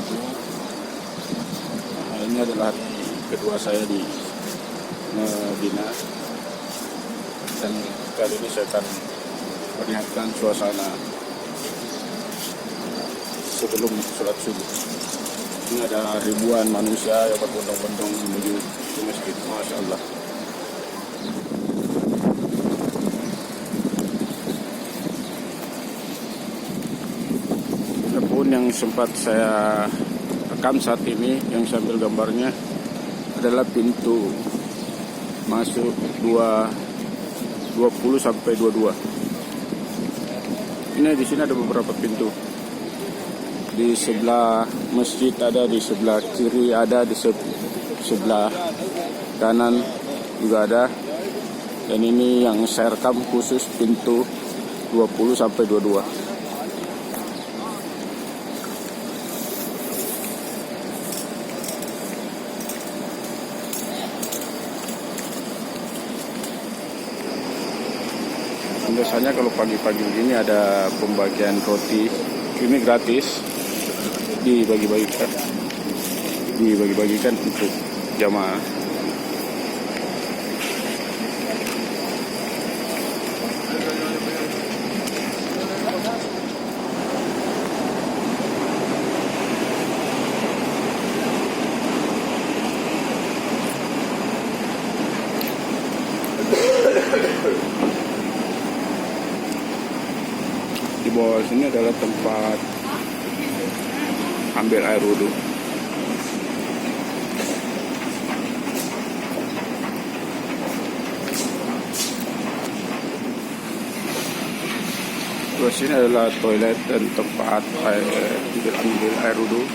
wabarakatuh. Ini adalah hari kedua saya di Medina, dan kali ini saya akan perlihatkan suasana sebelum sholat subuh. Ini ada ribuan manusia yang berbondong-bondong menuju ke masjid. Masya Allah. Adapun yang sempat saya rekam saat ini, yang saya ambil gambarnya adalah pintu masuk 20 sampai 22. Ini di sini ada beberapa pintu. Di sebelah masjid ada, di sebelah kiri ada, di sebelah kanan juga ada. Dan ini yang saya rekam khusus pintu 20 sampai 22. Biasanya kalau pagi-pagi begini ada pembagian roti, ini gratis, dibagi-bagikan untuk jamaah. Di bawah sini adalah tempat ambil air wudhu. Di bawah sini adalah toilet dan tempat ambil air wudhu.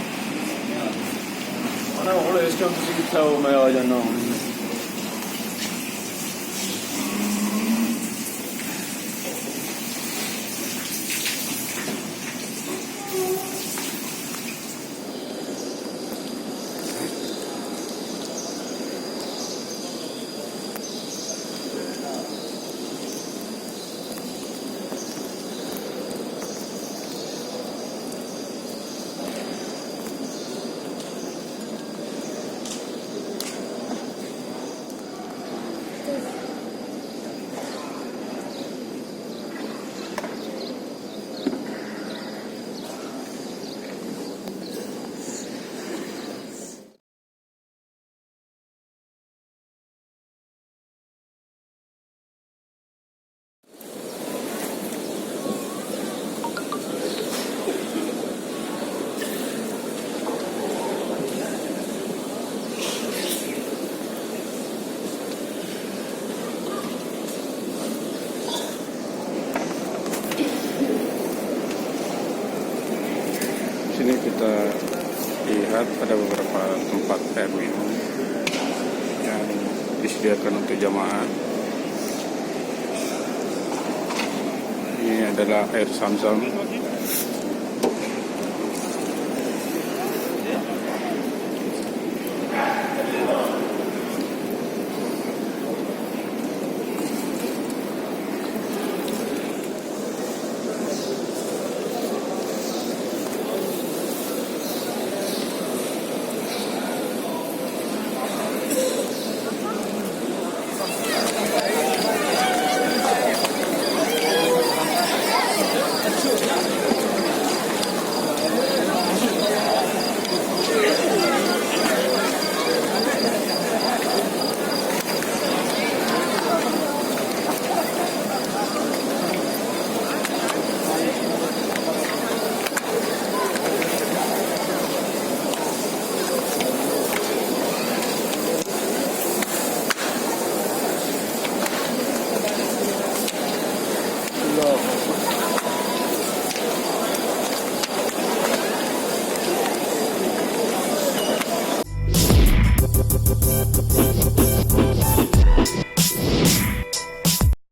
Sini kita lihat ada beberapa tempat air minum yang disediakan untuk jamaah. Ini adalah air Zam-Zam.